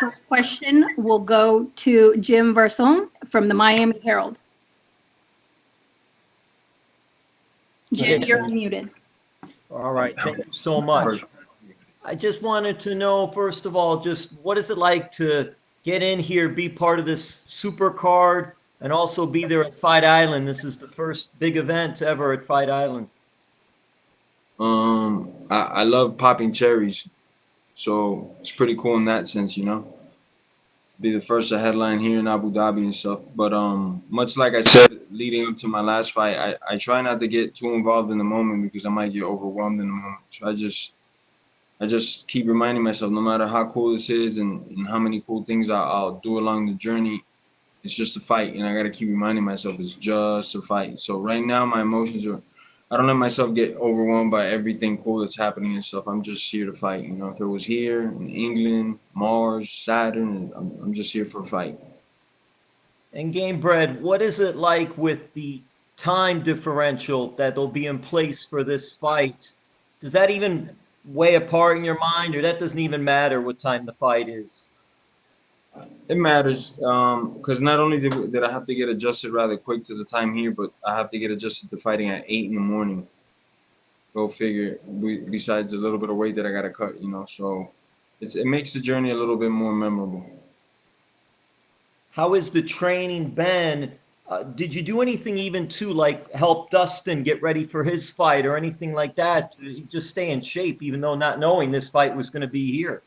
first question will go to Jim Versone from the Miami Herald. Jim, you're unmuted. All right, thank you so much. I just wanted to know, first of all, just what is it like to get in here, be part of this super card, and also be there at Fight Island? This is the first big event ever at Fight Island. I love popping cherries, so it's pretty cool in that sense, you know. Be the first to headline here in Abu Dhabi and stuff. But much like I said leading up to my last fight, I try not to get too involved in the moment because I might get overwhelmed in the moment. So I just keep reminding myself, no matter how cool this is and how many cool things I'll do along the journey, it's just a fight, and I gotta keep reminding myself it's just a fight. So right now my emotions are, I don't let myself get overwhelmed by everything cool that's happening and stuff. I'm just here to fight. You know, if it was here in England, Mars, Saturn, I'm just here for a fight. And Gamebred, what is it like with the time differential that'll be in place for this fight? Does that even weigh a part in your mind, or that doesn't even matter what time the fight is? It matters because not only did I have to get adjusted rather quick to the time here, but I have to get adjusted to fighting at 8 in the morning. Go figure. Besides a little bit of weight that I got to cut, you know, so it makes the journey a little bit more memorable. How has the training been? Did you do anything even to like help Dustin get ready for his fight or anything like that to just stay in shape, even though not knowing this fight was going to be here?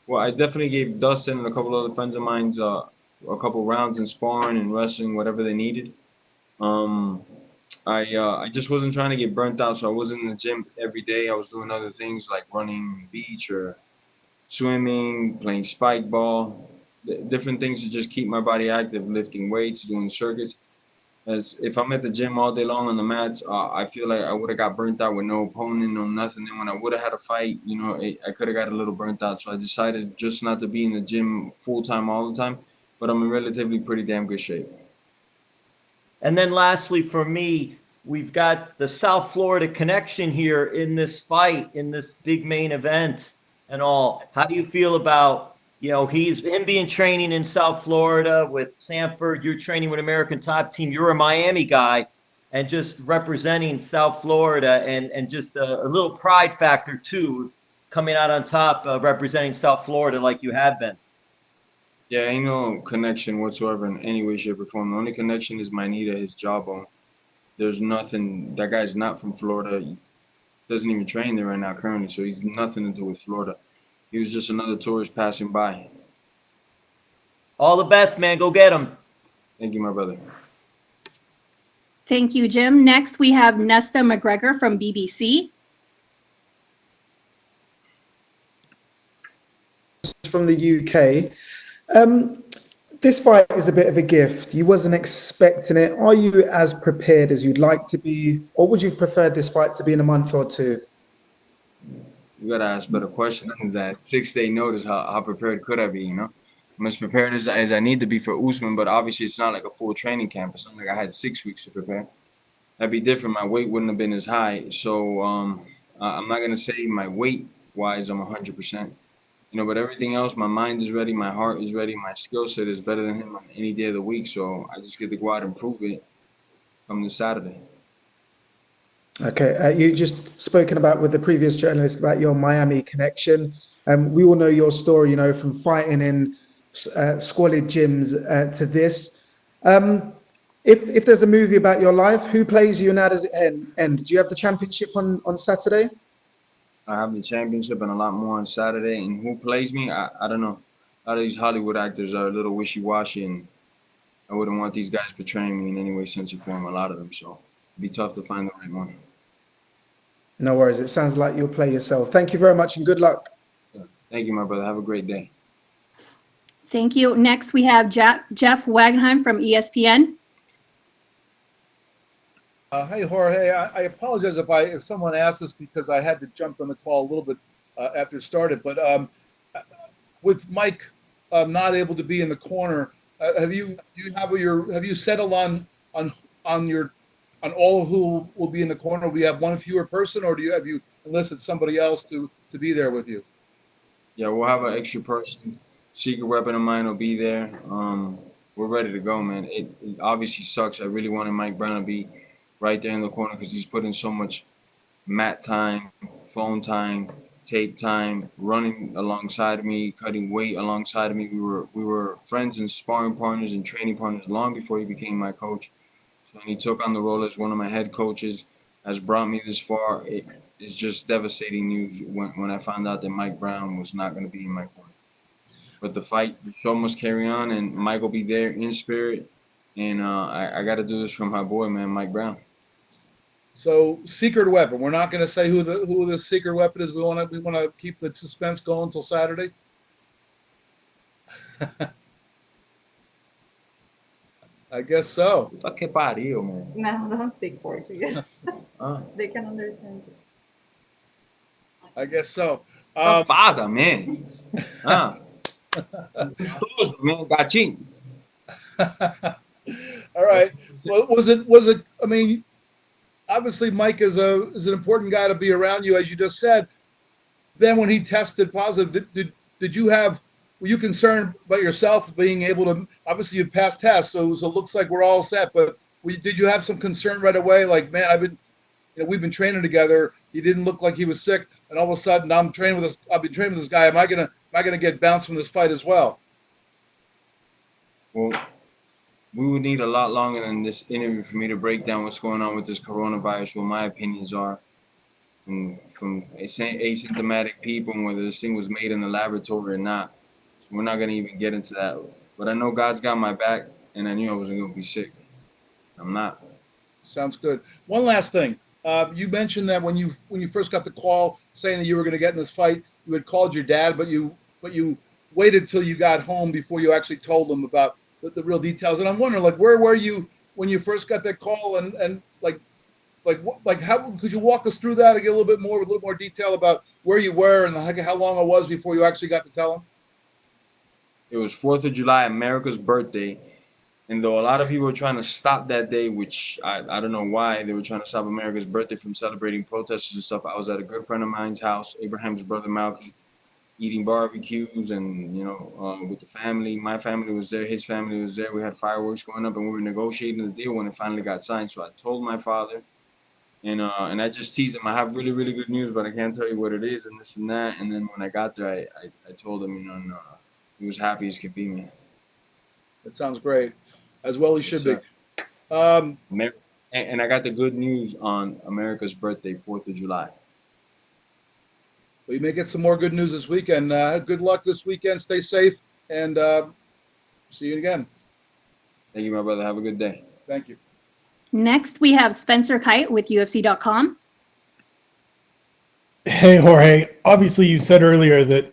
Well, I definitely gave Dustin and a couple other friends of mine a couple rounds in sparring and wrestling, whatever they needed. I just wasn't trying to get burnt out, so I wasn't in the gym every day. I was doing other things like running beach or swimming, playing spike ball, different things to just keep my body active, lifting weights, doing circuits. As if I'm at the gym all day long on the mats, I feel like I would have got burnt out with no opponent, no nothing. And when I would have had a fight, you know, I could have got a little burnt out. So I decided just not to be in the gym full time all the time. But I'm in relatively pretty damn good shape. And then lastly, for me, we've got the South Florida connection here in this fight, in this big main event and all. How do you feel about, you know, him being training in South Florida with Sanford, you're training with American Top Team, you're a Miami guy, and just representing South Florida and just a little pride factor too, coming out on top, representing South Florida like you have been? Yeah, ain't no connection whatsoever in any way, shape, or form. The only connection is my knee to his jawbone. There's nothing. That guy's not from Florida. He doesn't even train there right now currently, so he's nothing to do with Florida. He was just another tourist passing by. All the best, man. Go get him. Thank you, my brother. Thank you, Jim. Next, we have Nesta McGregor from BBC. From the UK. This fight is a bit of a gift. You wasn't expecting it. Are you as prepared as you'd like to be, or would you have preferred this fight to be in a month or two? You gotta ask better questions than that. 6-day notice. How prepared could I be? You know, I'm as prepared as I need to be for Usman, but obviously it's not like a full training camp. It's not like I had 6 weeks to prepare. That'd be different. My weight wouldn't have been as high. So I'm not gonna say my weight wise I'm 100%. You know, but everything else, my mind is ready, my heart is ready, my skill set is better than him on any day of the week. So I just get to go out and prove it come this Saturday. Okay, you just spoken about with the previous journalist about your Miami connection. We all know your story, you know, from fighting in squalid gyms to this. If there's a movie about your life, who plays you and how does it end? Do you have the championship on Saturday? I have the championship and a lot more on Saturday. And who plays me? I don't know. A lot of these Hollywood actors are a little wishy-washy, and I wouldn't want these guys portraying me in any way, sense, or form, a lot of them. So it'd be tough to find the right one. No worries. It sounds like you'll play yourself. Thank you very much and good luck. Thank you, my brother. Have a great day. Thank you. Next, we have Jeff Wagenheim from ESPN. Hey, Jorge. I apologize if someone asked this because I had to jump on the call a little bit after it started. But with Mike not able to be in the corner, have you settled on all of who will be in the corner? We have one fewer person, or have you enlisted somebody else to be there with you? Yeah, we'll have an extra person secret weapon of mine will be there. We're ready to go, man. It obviously sucks. I really wanted Mike Brown to be right there in the corner because he's put in so much mat time, phone time, tape time, running alongside of me, cutting weight alongside of me. We were friends and sparring partners and training partners long before he became my coach. So when he took on the role as one of my head coaches, has brought me this far. It's just devastating news when I found out that Mike Brown was not going to be in my corner. But the show must carry on, and Mike will be there in spirit. And I got to do this for my boy, man, Mike Brown. So, secret weapon. We're not going to say who the secret weapon is. We want to keep the suspense going until Saturday. I guess so. Puta que pariu, man. No, don't speak Portuguese. They can understand you. I guess so. Safada, man. Gostoso, man, gatinho. All right. Well, was it? I mean, obviously, Mike is an important guy to be around you, as you just said. Then, when he tested positive, were you concerned about yourself being able to? Obviously, you passed tests, so it looks like we're all set. But did you have some concern right away? Like, man, we've been training together. He didn't look like he was sick, and all of a sudden, I've been training with this guy. Am I gonna get bounced from this fight as well? Well, we would need a lot longer than this interview for me to break down what's going on with this coronavirus, what my opinions are, and from asymptomatic people, and whether this thing was made in the laboratory or not. So we're not going to even get into that. But I know God's got my back, and I knew I wasn't going to be sick. I'm not. Sounds good. One last thing. You mentioned that when you first got the call saying that you were going to get in this fight, you had called your dad, but you waited till you got home before you actually told him about the real details. And I'm wondering, like, where were you when you first got that call, and how could you walk us through that and get a little more detail about where you were and how long it was before you actually got to tell him? It was 4th of July, America's birthday. And though a lot of people were trying to stop that day, which I don't know why they were trying to stop America's birthday from celebrating protesters and stuff, I was at a good friend of mine's house, Abraham's brother Malcolm, eating barbecues and, with the family. My family was there. His family was there. We had fireworks going up, and we were negotiating the deal when it finally got signed. So I told my father, and I just teased him. I have really, really good news, but I can't tell you what it is and this and that. And then when I got there, I told him, and he was happy as could be, man. That sounds great. As well he should be. And I got the good news on America's birthday, 4th of July. We may get some more good news this weekend. Good luck this weekend. Stay safe, and see you again. Thank you, my brother. Have a good day. Thank you. Next, we have Spencer Kite with UFC.com. Hey, Jorge. Obviously, you said earlier that,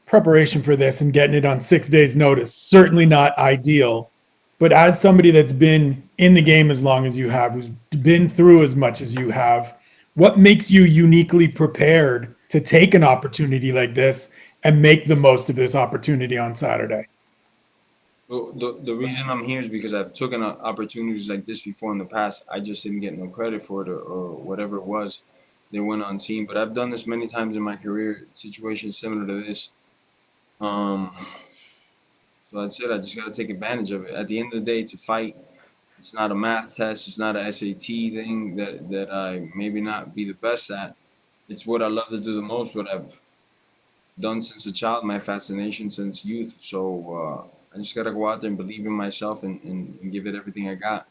preparation for this and getting it on 6 days' notice, certainly not ideal. But as somebody that's been in the game as long as you have, who's been through as much as you have, what makes you uniquely prepared to take an opportunity like this and make the most of this opportunity on Saturday? Well, the reason I'm here is because I've taken opportunities like this before in the past. I just didn't get no credit for it or whatever it was. They went unseen. But I've done this many times in my career, situations similar to this. So that's it. I just got to take advantage of it. At the end of the day, it's a fight. It's not a math test. It's not an SAT thing that I maybe not be the best at. It's what I love to do the most, what I've done since a child, my fascination since youth. So I just got to go out there and believe in myself and give it everything I got.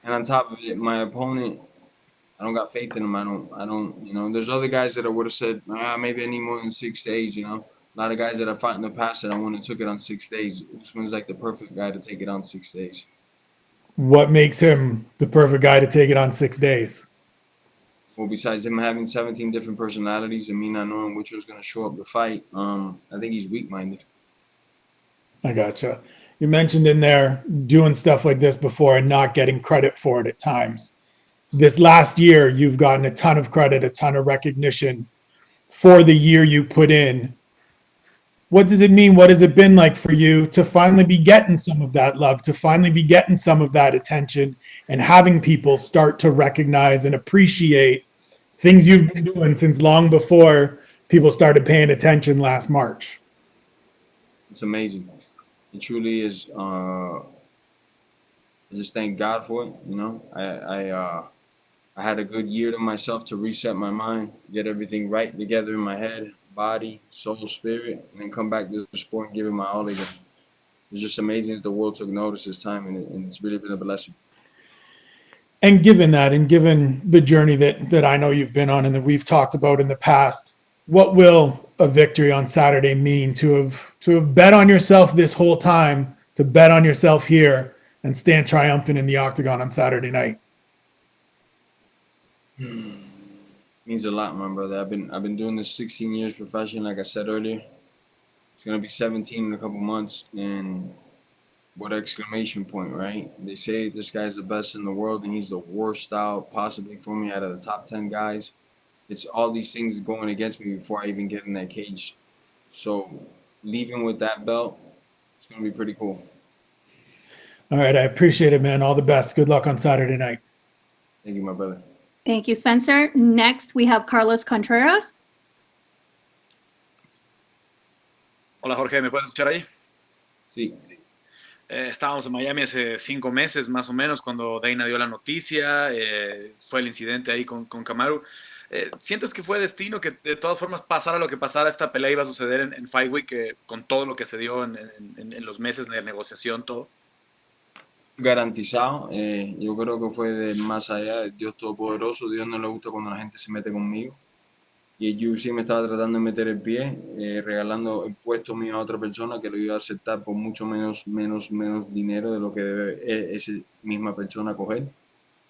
And on top of it, my opponent, I don't got faith in him. I don't, there's other guys that I would have said, maybe I need more than 6 days, A lot of guys that I fought in the past that I wouldn't have took it on 6 days. Usman's like the perfect guy to take it on 6 days. What makes him the perfect guy to take it on 6 days? Well, besides him having 17 different personalities and me not knowing which was going to show up to fight, I think he's weak-minded. I gotcha. You mentioned in there doing stuff like this before and not getting credit for it at times. This last year, you've gotten a ton of credit, a ton of recognition for the year you put in. What does it mean? What has it been like for you to finally be getting some of that love, to finally be getting some of that attention and having people start to recognize and appreciate things you've been doing since long before people started paying attention last March? It's amazing. It truly is. I just thank God for it. You know, I had a good year to myself to reset my mind, get everything right together in my head, body, soul, spirit, and then come back to the sport and give it my all again. It's just amazing that the world took notice this time, and it's really been a blessing. And given that, and given the journey that I know you've been on and that we've talked about in the past, what will a victory on Saturday mean to have bet on yourself this whole time, to bet on yourself here and stand triumphant in the octagon on Saturday night? Means a lot, my brother. I've been doing this 16 years professionally, like I said earlier. It's gonna be 17 in a couple months, and what exclamation point, right? They say this guy's the best in the world, and he's the worst out possibly for me out of the top 10 guys. It's all these things going against me before I even get in that cage. So leaving with that belt, it's gonna be pretty cool. All right, I appreciate it, man. All the best. Good luck on Saturday night. Thank you, my brother. Thank you, Spencer. Next, we have Carlos Contreras. Hola Jorge, ¿me puedes escuchar ahí? Sí. Estábamos en Miami hace 5 meses más o menos cuando Dana dio la noticia, fue el incidente ahí con Kamaru. ¿Sientes que fue destino que de todas formas pasara lo que pasara, esta pelea iba a suceder en Fight Week con todo lo que se dio en los meses de negociación, todo? Garantizado. Yo creo que fue de más allá, de Dios Todopoderoso. Dios no le gusta cuando la gente se mete conmigo. Y el UFC me estaba tratando de meter el pie, regalando el puesto mío a otra persona que lo iba a aceptar por mucho menos dinero de lo que debe esa misma persona coger.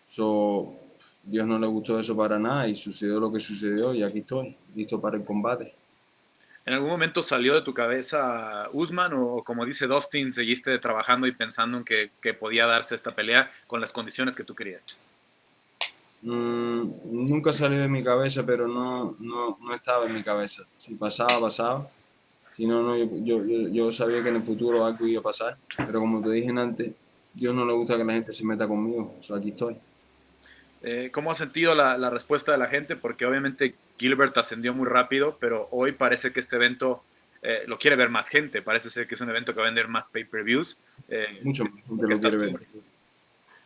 So, Dios no le gustó eso para nada y sucedió lo que sucedió y aquí estoy, listo para el combate. ¿En algún momento salió de tu cabeza Usman o como dice Dustin, seguiste trabajando y pensando en que podía darse esta pelea con las condiciones que tú querías? Nunca salió de mi cabeza, pero no estaba en mi cabeza. Si pasaba, pasaba. Si no, yo sabía que en el futuro algo iba a pasar. Pero como te dije antes, Dios no le gusta que la gente se meta conmigo. So, aquí estoy. ¿Cómo has sentido la respuesta de la gente? Porque obviamente Gilbert ascendió muy rápido, pero hoy parece que este evento lo quiere ver más gente. Parece ser que es un evento que va a vender más pay-per-views. Mucho más gente lo quiere ver.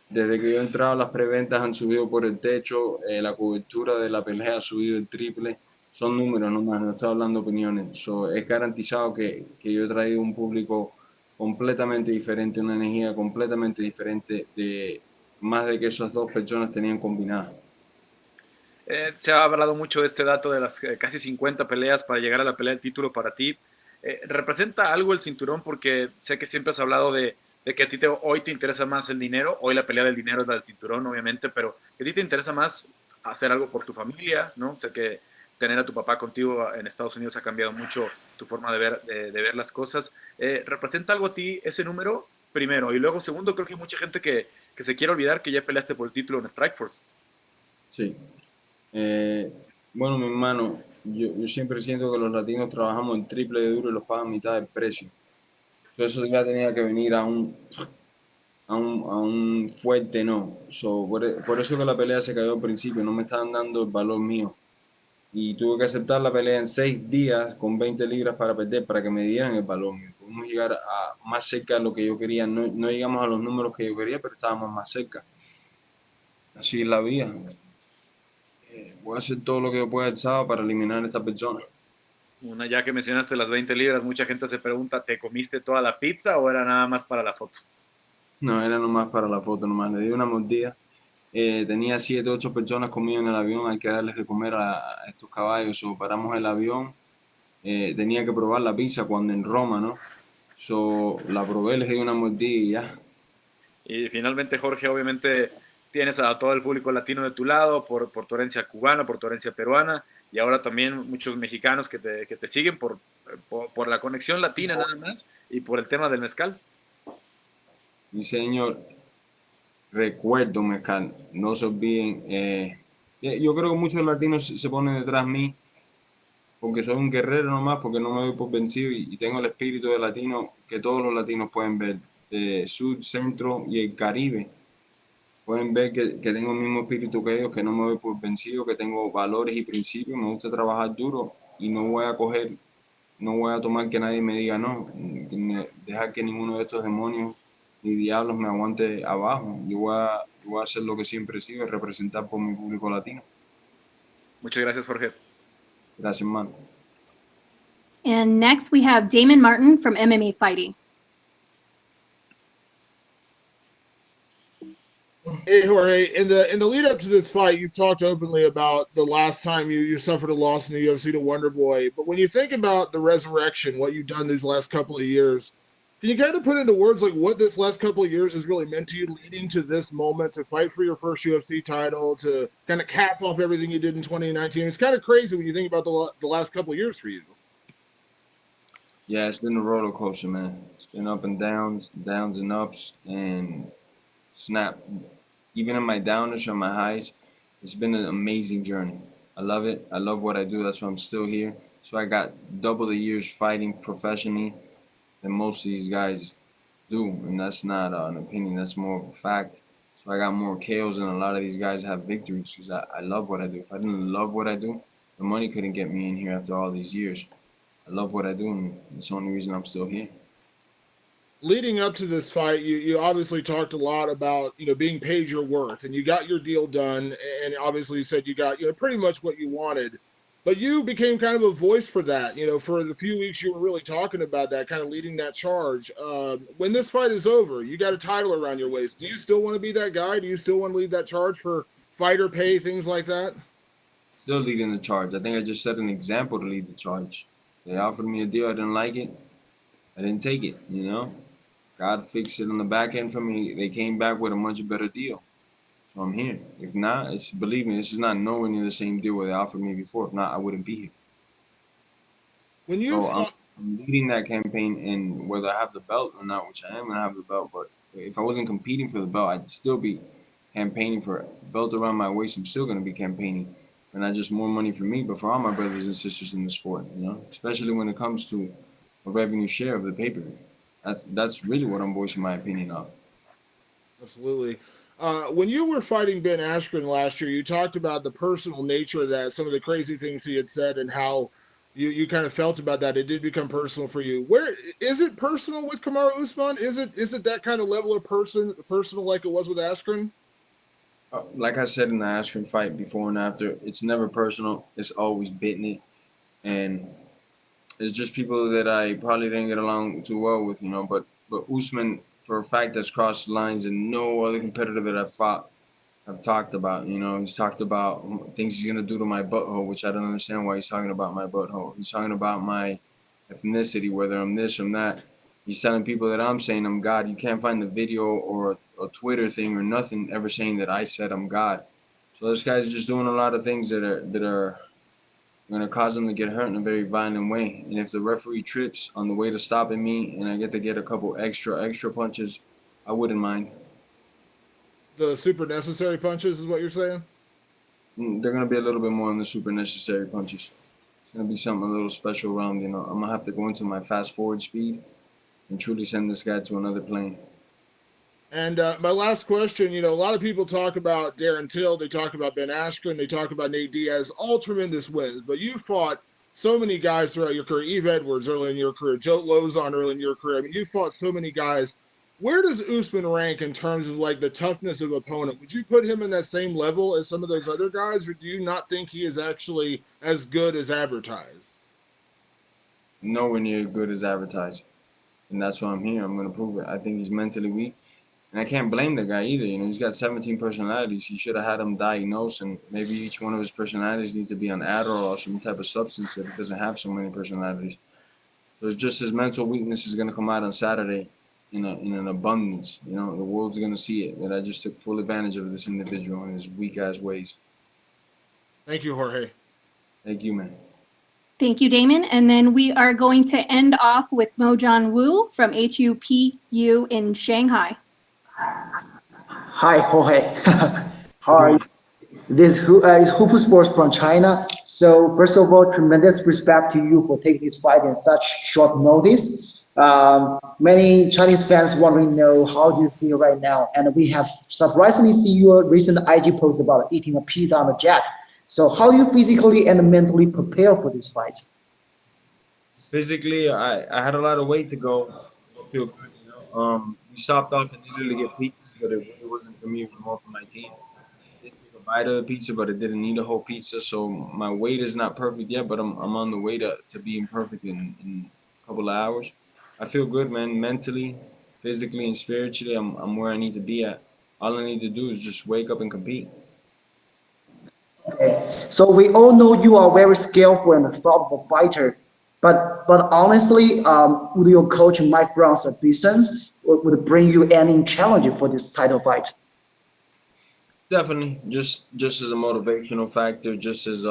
Desde que yo he entrado, las preventas han subido por el techo, la cobertura de la pelea ha subido el triple. Son números nomás, no estoy hablando de opiniones. So, es garantizado que yo he traído un público completamente diferente, una energía completamente diferente de más de que esas dos personas tenían combinadas. Se ha hablado mucho de este dato de las casi 50 peleas para llegar a la pelea del título para ti. ¿Representa algo el cinturón? Porque sé que siempre has hablado de que a ti hoy te interesa más el dinero, hoy la pelea del dinero es la del cinturón, obviamente, pero que a ti te interesa más hacer algo por tu familia, ¿no? Sé que tener a tu papá contigo en Estados Unidos ha cambiado mucho tu forma de ver las cosas. ¿Representa algo a ti ese número? Primero, y luego segundo, creo que hay mucha gente que se quiere olvidar que ya peleaste por el título en Strikeforce. Sí. Bueno, mi hermano, yo siempre siento que los latinos trabajamos el triple de duro y los pagan mitad del precio. Eso ya tenía que venir a un fuerte no. So, por eso que la pelea se cayó al principio, no me estaban dando el valor mío. Y tuve que aceptar la pelea en 6 días con 20 libras para perder, para que me dieran el valor mío. Pudimos llegar más cerca de lo que yo quería. No llegamos a los números que yo quería, pero estábamos más cerca. Así es la vida. Voy a hacer todo lo que yo pueda el sábado para eliminar a esta persona. Ya que mencionaste las 20 libras, mucha gente se pregunta, ¿te comiste toda la pizza o era nada más para la foto? No, era nomás para la foto, nomás. Le di una mordida. Tenía 7, 8 personas conmigo en el avión. Hay que darles de comer a estos caballos. So, paramos el avión. Tenía que probar la pizza cuando en Roma, ¿no? So, la probé, les di una mordida y ya. Y finalmente, Jorge, obviamente tienes a todo el público latino de tu lado por tu herencia cubana, por tu herencia peruana y ahora también muchos mexicanos que te siguen por la conexión latina nada más y por el tema del mezcal. Mi señor, recuerdo mezcal, no se olviden. Yo creo que muchos latinos se ponen detrás de mí porque soy un guerrero nomás, porque no me doy por vencido y tengo el espíritu de latino que todos los latinos pueden ver, sur, centro y el Caribe. Pueden ver que tengo el mismo espíritu que ellos, que no me doy por vencido, que tengo valores y principios, me gusta trabajar duro y no voy a coger no voy a tomar que nadie me diga no, dejar que ninguno de estos demonios ni diablos me aguante abajo. Yo voy a hacer lo que siempre he sido, representar por mi público latino. Muchas gracias, Jorge. Gracias, man. And next we have Damon Martin from MMA Fighting. Hey Jorge, in the lead up to this fight, you've talked openly about the last time you suffered a loss in the UFC to Wonder Boy. But when you think about the resurrection, what you've done these last couple of years, can you kind of put into words like what this last couple of years has really meant to you leading to this moment to fight for your first UFC title, to kind of cap off everything you did in 2019? It's kind of crazy when you think about the last couple of years for you. Yeah, it's been a roller coaster, man. It's been up and downs, downs and ups, and snap. Even in my downers or my highs, it's been an amazing journey. I love it. I love what I do. That's why I'm still here. So I got double the years fighting professionally than most of these guys do. And that's not an opinion. That's more of a fact. So I got more KOs than a lot of these guys have victories because I love what I do. If I didn't love what I do, the money couldn't get me in here after all these years. I love what I do, and it's the only reason I'm still here. Leading up to this fight, you obviously talked a lot about, being paid your worth, and you got your deal done, and obviously you said you got, pretty much what you wanted. But you became kind of a voice for that, for the few weeks you were really talking about that, kind of leading that charge. When this fight is over, you got a title around your waist. Do you still want to be that guy? Do you still want to lead that charge for fighter pay, things like that? Still leading the charge. I think I just set an example to lead the charge. They offered me a deal. I didn't like it. I didn't take it, God fixed it on the back end for me. They came back with a much better deal. So I'm here. If not, believe me, this is not nowhere near the same deal where they offered me before. If not, I wouldn't be here. When you So I'm leading that campaign, and whether I have the belt or not, which I am going to have the belt, but if I wasn't competing for the belt, I'd still be campaigning for it. Belt around my waist, I'm still going to be campaigning. And not just more money for me, but for all my brothers and sisters in the sport, especially when it comes to a revenue share of the pay-per-view. That's really what I'm voicing my opinion of. Absolutely. When you were fighting Ben Askren last year, you talked about the personal nature of that, some of the crazy things he had said, and how you kind of felt about that. It did become personal for you. Where is it personal with Kamaru Usman? Is it that kind of level of personal like it was with Askren? Like I said in the Askren fight before and after, it's never personal. It's always bitten it, and it's just people that I probably didn't get along too well with, But Usman, for a fact, has crossed lines, and no other competitor that I've fought have talked about. He's talked about things he's gonna do to my butthole, which I don't understand why he's talking about my butthole. He's talking about my ethnicity, whether I'm this or that. He's telling people that I'm saying I'm God. You can't find the video or a Twitter thing or nothing ever saying that I said I'm God. So this guy's just doing a lot of things that are going to cause him to get hurt in a very violent way. And if the referee trips on the way to stopping me and I get to get a couple extra punches, I wouldn't mind. The super necessary punches is what you're saying? They're going to be a little bit more than the super necessary punches. It's going to be something a little special around, I'm going to have to go into my fast forward speed and truly send this guy to another plane. And my last question, a lot of people talk about Darren Till, they talk about Ben Askren, they talk about Nate Diaz, all tremendous wins, but you fought so many guys throughout your career, Eve Edwards early in your career, Joe Lozon early in your career. I mean, you fought so many guys. Where does Usman rank in terms of like the toughness of opponent? Would you put him in that same level as some of those other guys, or do you not think he is actually as good as advertised? Nowhere near as good as advertised. And that's why I'm here. I'm going to prove it. I think he's mentally weak. And I can't blame the guy either. He's got 17 personalities. He should have had them diagnosed, and maybe each one of his personalities needs to be on Adderall or some type of substance that he doesn't have so many personalities. So it's just his mental weakness is going to come out on Saturday in an abundance. The world's going to see it, that I just took full advantage of this individual in his weak-ass ways. Thank you, Jorge. Thank you, man. Thank you, Damon. And then we are going to end off with Mojan Wu from HUPU in Shanghai. Hi, Jorge. How are you? This is Hupu Sports from China. So first of all, tremendous respect to you for taking this fight in such short notice. Many Chinese fans want to know how do you feel right now, and we have surprisingly seen your recent IG post about eating a pizza on the jet. So how do you physically and mentally prepare for this fight? physically, I had a lot of weight to go. I feel good, you know. We stopped off in Italy to get pizza, but it really wasn't for me. It was more for my team. I did take a bite of the pizza, but I didn't need a whole pizza. So my weight is not perfect yet, but I'm on the way to being perfect in a couple of hours. I feel good, man. Mentally, physically, and spiritually, I'm where I need to be at. All I need to do is just wake up and compete. Okay. So we all know you are very skillful and a thoughtful fighter, but honestly, would your coach Mike Brown's assistance would bring you any challenge for this title fight? Definitely, just as a motivational factor, just as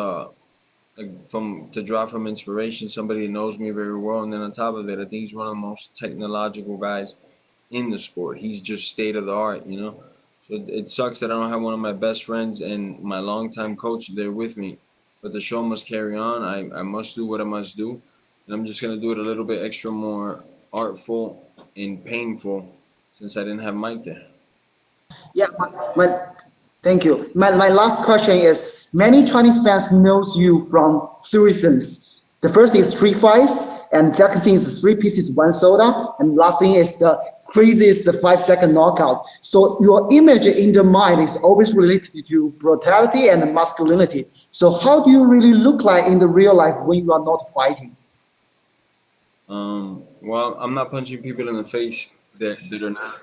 like from to draw from inspiration, somebody that knows me very well, and then on top of it, I think he's one of the most technological guys in the sport. He's just state of the art, you know. So it sucks that I don't have one of my best friends and my longtime coach there with me, but the show must carry on. I must do what I must do, and I'm just gonna do it a little bit extra more artful and painful since I didn't have Mike there. Yeah, thank you. My last question is, many Chinese fans knows you from three things. The first is three fights, and second thing is three pieces, one soda, and last thing is the craziest, the 5-second knockout. So your image in the mind is always related to brutality and masculinity. So how do you really look like in the real life when you are not fighting? Well, I'm not punching people in the face that are not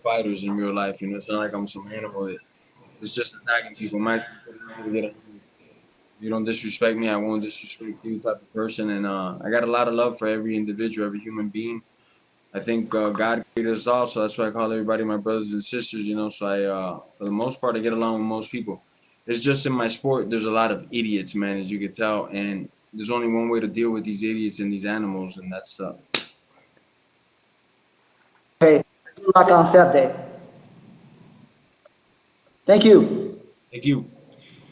fighters in real life. You know, it's not like I'm some animal that is just attacking people. My if you don't disrespect me, I won't disrespect you type of person. And I got a lot of love for every individual, every human being. I think God created us all, so that's why I call everybody my brothers and sisters. You know, so for the most part, I get along with most people. It's just in my sport, there's a lot of idiots, man, as you can tell, and there's only one way to deal with these idiots and these animals, and that's Okay, good luck on Saturday. Thank you. thank you.